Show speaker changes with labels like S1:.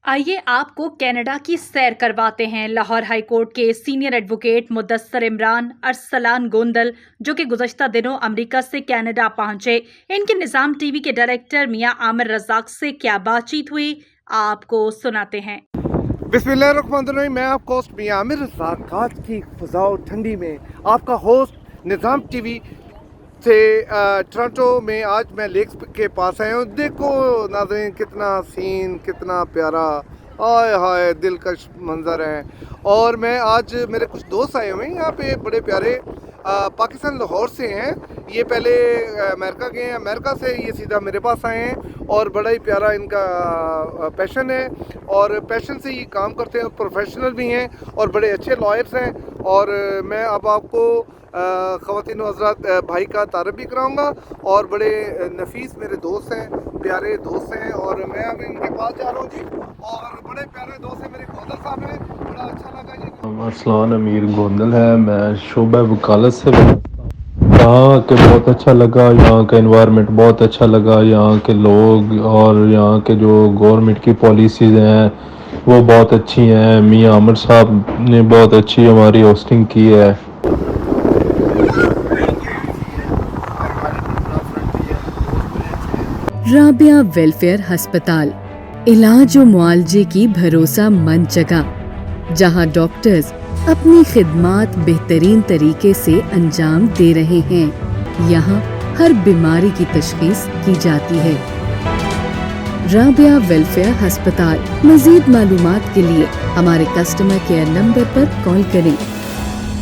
S1: आइए आपको कनाडा की सैर करवाते हैं। लाहौर हाई कोर्ट के सीनियर एडवोकेट मुदस्सर इमरान अरसलान गोंदल, जो कि गुज़श्ता दिनों अमेरिका से कनाडा पहुंचे, इनके निज़ाम टीवी के डायरेक्टर मियां आमिर रज़ाक से क्या बातचीत हुई, आपको सुनाते हैं।
S2: बिस्मिल्लाहिर्रहमानिर्रहीम। मैं आपका होस्ट मियां आमिर रज़ाक, आज की फ़ज़ाओ ठंडी में आपका होस्ट निज़ाम टीवी से टोरंटो में। आज मैं लेक्स के पास आया हूँ। देखो नाज़रीन, कितना सीन, कितना प्यारा, हाय हाय दिलकश मंज़र है। और मैं आज मेरे कुछ दोस्त आए हुए हैं यहाँ पे, बड़े प्यारे पाकिस्तान लाहौर से हैं। ये पहले अमेरिका गए हैं, अमेरिका से ये सीधा मेरे पास आए हैं और बड़ा ही प्यारा इनका पैशन है और पैशन से ये काम करते हैं, प्रोफेशनल भी हैं और बड़े अच्छे लॉयर्स हैं। और मैं अब आपको ख़वातीन व हज़रात भाई का तारफ़ भी कराऊंगा और बड़े नफीस मेरे दोस्त हैं, प्यारे दोस्त हैं। और मैं अब इनके पास जा रहा हूँ जी, और बड़े प्यारे दोस्त हैं मेरे गोंदल साहब हैं। बड़ा अच्छा लगा जी।
S3: अरसलान अमीर गोंदल है, मैं शोबा वकालत से यहाँ के बहुत अच्छा लगा। यहाँ का एनवायरनमेंट बहुत अच्छा लगा, यहाँ के लोग और यहाँ के जो गवर्नमेंट की पॉलिसीज़ हैं वो बहुत अच्छी हैं। मियां आमिर साहब ने बहुत अच्छी हमारी होस्टिंग की है।
S4: राबिया वेलफेयर हस्पताल, इलाज और मुआलजे की भरोसा मंद जगह, जहां डॉक्टर्स अपनी खिदमात बेहतरीन तरीके से अंजाम दे रहे हैं। यहाँ हर बीमारी की तशखीस की जाती है। राबिया वेलफेयर हस्पताल। मजीद मालूमात के लिए हमारे कस्टमर केयर नंबर पर कॉल करें।